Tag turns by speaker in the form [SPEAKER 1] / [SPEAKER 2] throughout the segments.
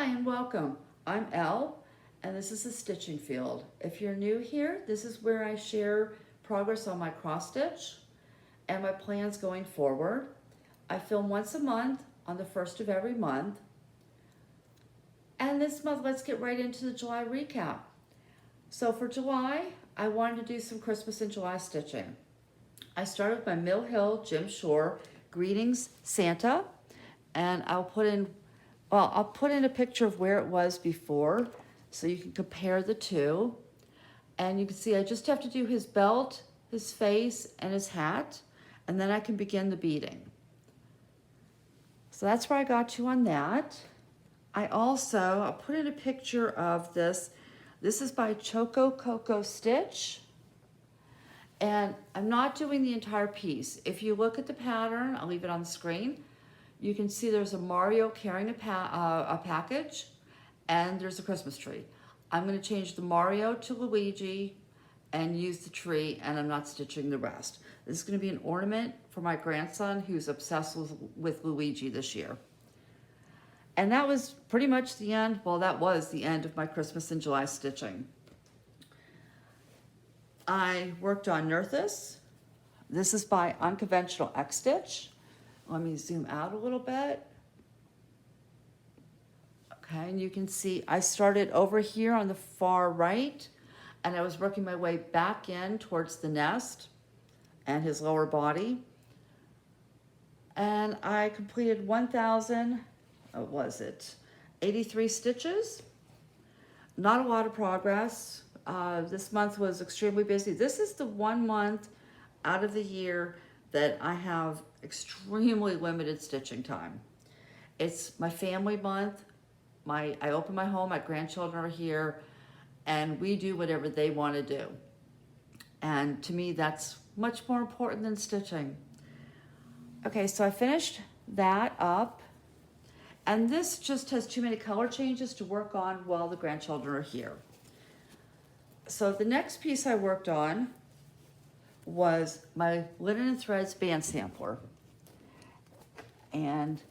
[SPEAKER 1] Hi and welcome. I'm Elle and this is the stitching field. If you're new here, this is where I share progress on my cross stitch and my plans going forward. I film once a month on the first of every month. And this month, let's get right into the July recap. So for July, I wanted to do some Christmas in July stitching. I started with my Mill Hill Jim Shore Greetings Santa, and I'll put in a picture of where it was before so you can compare the two. And you can see I just have to do his belt, his face, and his hat, and then I can begin the beading. So that's where I got to on that. I'll put in a picture of this. This is by Choco Coco Stitch. And I'm not doing the entire piece. If you look at the pattern, I'll leave it on the screen. You can see there's a Mario carrying a package, and there's a Christmas tree. I'm going to change the Mario to Luigi and use the tree, and I'm not stitching the rest. This is going to be an ornament for my grandson who's obsessed with Luigi this year. And that was pretty much the end. Well, that was the end of my Christmas in July stitching. I worked on Nerthus. This is by Unconventional X Stitch. Let me zoom out a little bit. Okay, and you can see I started over here on the far right, and I was working my way back in towards the nest and his lower body. And I completed 83 stitches. Not a lot of progress. This month was extremely busy. This is the 1 month out of the year that I have extremely limited stitching time. It's my family month. I open my home, my grandchildren are here, and we do whatever they want to do. And to me, that's much more important than stitching. Okay, so I finished that up. And this just has too many color changes to work on while the grandchildren are here. So the next piece I worked on was my Linen and Threads band sampler. And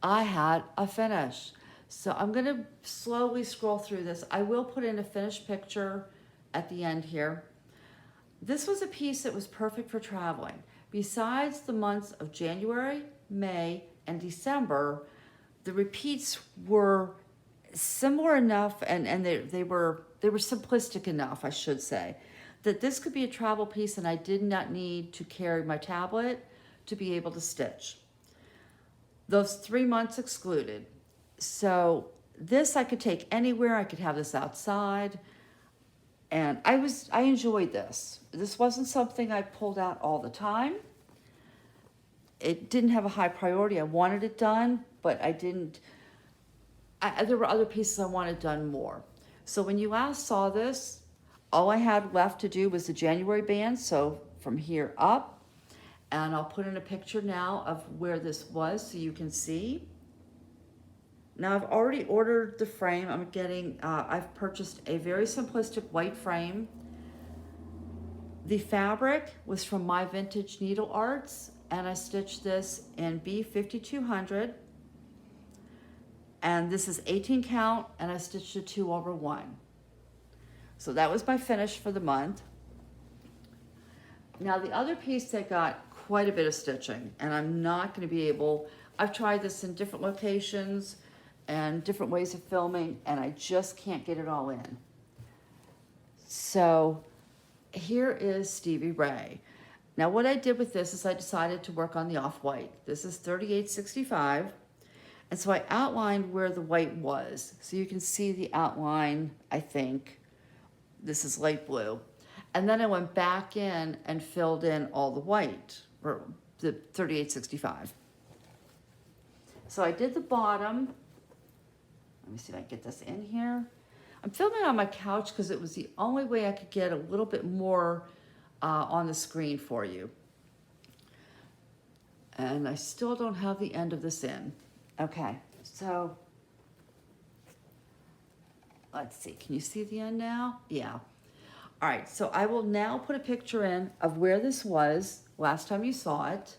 [SPEAKER 1] I had a finish. So I'm gonna slowly scroll through this. I will put in a finished picture at the end here. This was a piece that was perfect for traveling. Besides the months of January, May, and December, the repeats were similar enough, and they were simplistic enough, I should say, that this could be a travel piece and I did not need to carry my tablet to be able to stitch. Those 3 months excluded. So this I could take anywhere. I could have this outside, and I enjoyed this. This wasn't something I pulled out all the time. It didn't have a high priority. I wanted it done, but there were other pieces I wanted done more. So when you last saw this, all I had left to do was the January band, so from here up, and I'll put in a picture now of where this was so you can see. Now I've already ordered the frame. I've purchased a very simplistic white frame. The fabric was from My Vintage Needle Arts, and I stitched this in B5200. And this is 18 count, and I stitched a 2/1. So that was my finish for the month. Now the other piece that got quite a bit of stitching, and I'm not gonna be able, I've tried this in different locations and different ways of filming, and I just can't get it all in. So here is Stevie Ray. Now what I did with this is I decided to work on the off-white. This is 3865. And so I outlined where the white was. So you can see the outline, I think. This is light blue. And then I went back in and filled in all the white, or the 3865. So I did the bottom. Let me see if I can get this in here. I'm filming on my couch because it was the only way I could get a little bit more on the screen for you. And I still don't have the end of this in. Okay, so let's see, can you see the end now? Yeah. All right, so I will now put a picture in of where this was last time you saw it.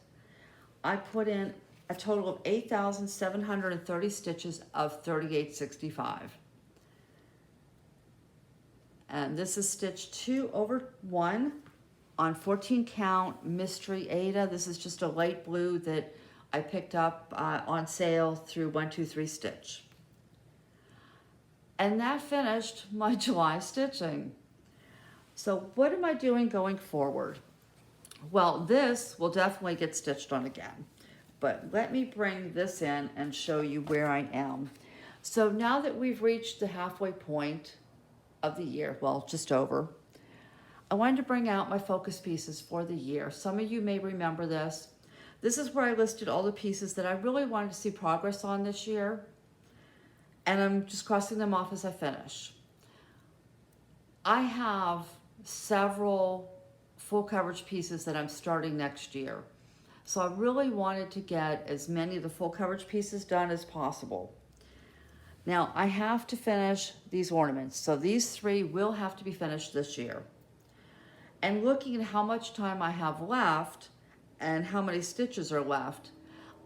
[SPEAKER 1] I put in a total of 8,730 stitches of 38.65. And this is stitch 2/1 on 14 count Mystery Ada. This is just a light blue that I picked up on sale through 123 Stitch. And that finished my July stitching. So what am I doing going forward? Well, this will definitely get stitched on again, but let me bring this in and show you where I am. So now that we've reached the halfway point of the year, well, just over, I wanted to bring out my focus pieces for the year. Some of you may remember this. This is where I listed all the pieces that I really wanted to see progress on this year, and I'm just crossing them off as I finish. I have several full coverage pieces that I'm starting next year. So I really wanted to get as many of the full coverage pieces done as possible. Now I have to finish these ornaments. So these 3 will have to be finished this year. And looking at how much time I have left and how many stitches are left,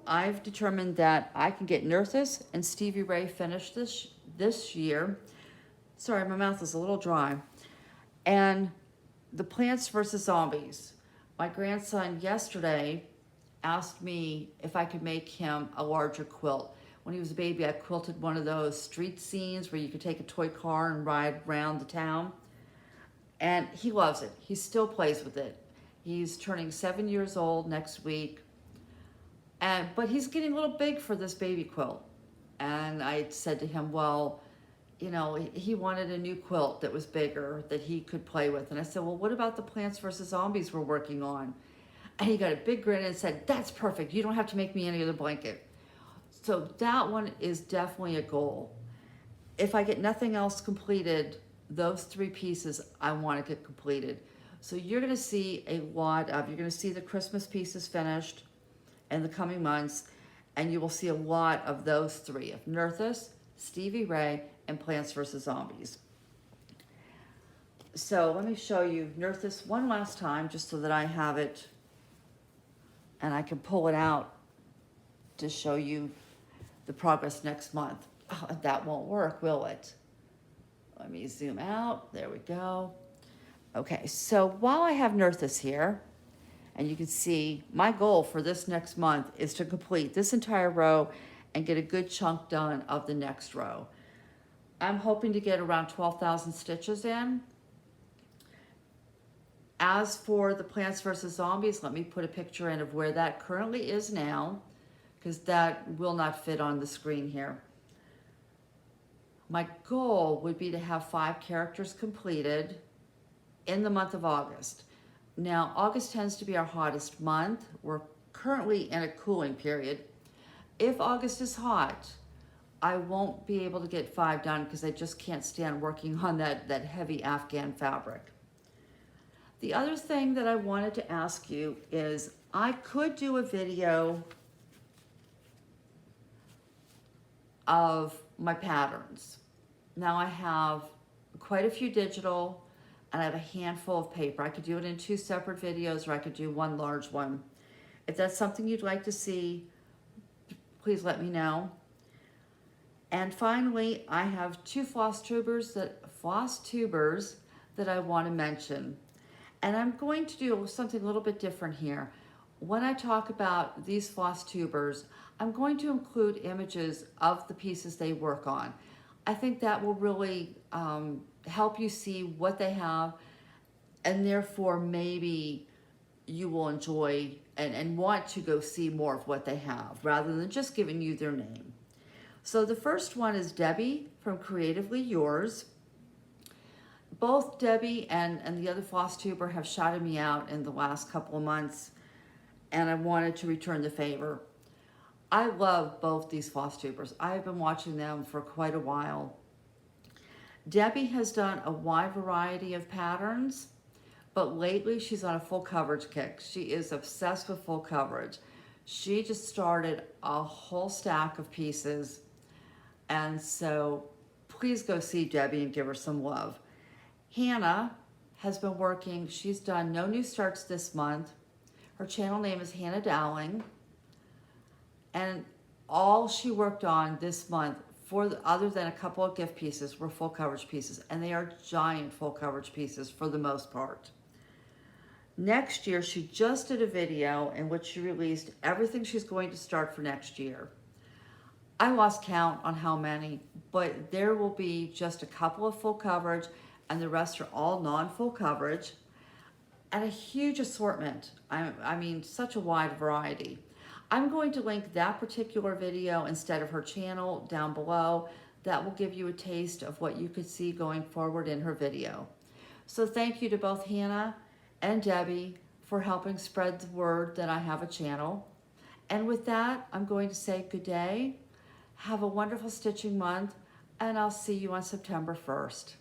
[SPEAKER 1] I've determined that I can get Nerthus and Stevie Ray finished this year. Sorry, my mouth is a little dry. And the Plants vs. Zombies. My grandson yesterday asked me if I could make him a larger quilt. When he was a baby, I quilted one of those street scenes where you could take a toy car and ride around the town. And he loves it. He still plays with it. He's turning 7 years old next week. But he's getting a little big for this baby quilt. And I said to him, well, you know, he wanted a new quilt that was bigger that he could play with. And I said, well, what about the Plants vs. Zombies we're working on? And he got a big grin and said, that's perfect. You don't have to make me any other blanket. So that one is definitely a goal. If I get nothing else completed, those 3 pieces I want to get completed. So you're going to see a lot of, you're going to see the Christmas pieces finished in the coming months, and you will see a lot of those 3, of Nerthus, Stevie Ray, and Plants vs. Zombies. So let me show you Nerthus one last time, just so that I have it and I can pull it out to show you the progress next month. Oh, that won't work, will it? Let me zoom out. There we go. Okay, so while I have Nerthus here, and you can see my goal for this next month is to complete this entire row and get a good chunk done of the next row. I'm hoping to get around 12,000 stitches in. As for the Plants vs. Zombies, let me put a picture in of where that currently is now, because that will not fit on the screen here. My goal would be to have 5 characters completed in the month of August. Now, August tends to be our hottest month. We're currently in a cooling period. If August is hot, I won't be able to get 5 done because I just can't stand working on that heavy Afghan fabric. The other thing that I wanted to ask you is I could do a video of my patterns. Now I have quite a few digital and I have a handful of paper. I could do it in 2 separate videos, or I could do one large one. If that's something you'd like to see, please let me know. And finally, I have 2 Flosstubers that I want to mention. And I'm going to do something a little bit different here. When I talk about these Flosstubers, I'm going to include images of the pieces they work on. I think that will really help you see what they have, and therefore maybe you will enjoy and want to go see more of what they have rather than just giving you their name. So the first one is Debbie from Creatively Yours. Both Debbie and the other Flosstuber have shouted me out in the last couple of months, and I wanted to return the favor. I love both these Flosstubers. I've been watching them for quite a while. Debbie has done a wide variety of patterns, but lately she's on a full coverage kick. She is obsessed with full coverage. She just started a whole stack of pieces, and so please go see Debbie and give her some love. Hannah has been working. She's done no new starts this month. Her channel name is Hannah Dowling. And all she worked on this month, other than a couple of gift pieces, were full coverage pieces. And they are giant full coverage pieces for the most part. Next year, she just did a video in which she released everything she's going to start for next year. I lost count on how many, but there will be just a couple of full coverage and the rest are all non-full coverage, and a huge assortment. I mean, such a wide variety. I'm going to link that particular video instead of her channel down below. That will give you a taste of what you could see going forward in her video. So thank you to both Hannah and Debbie for helping spread the word that I have a channel. And with that, I'm going to say good day. Have a wonderful stitching month, and I'll see you on September 1st.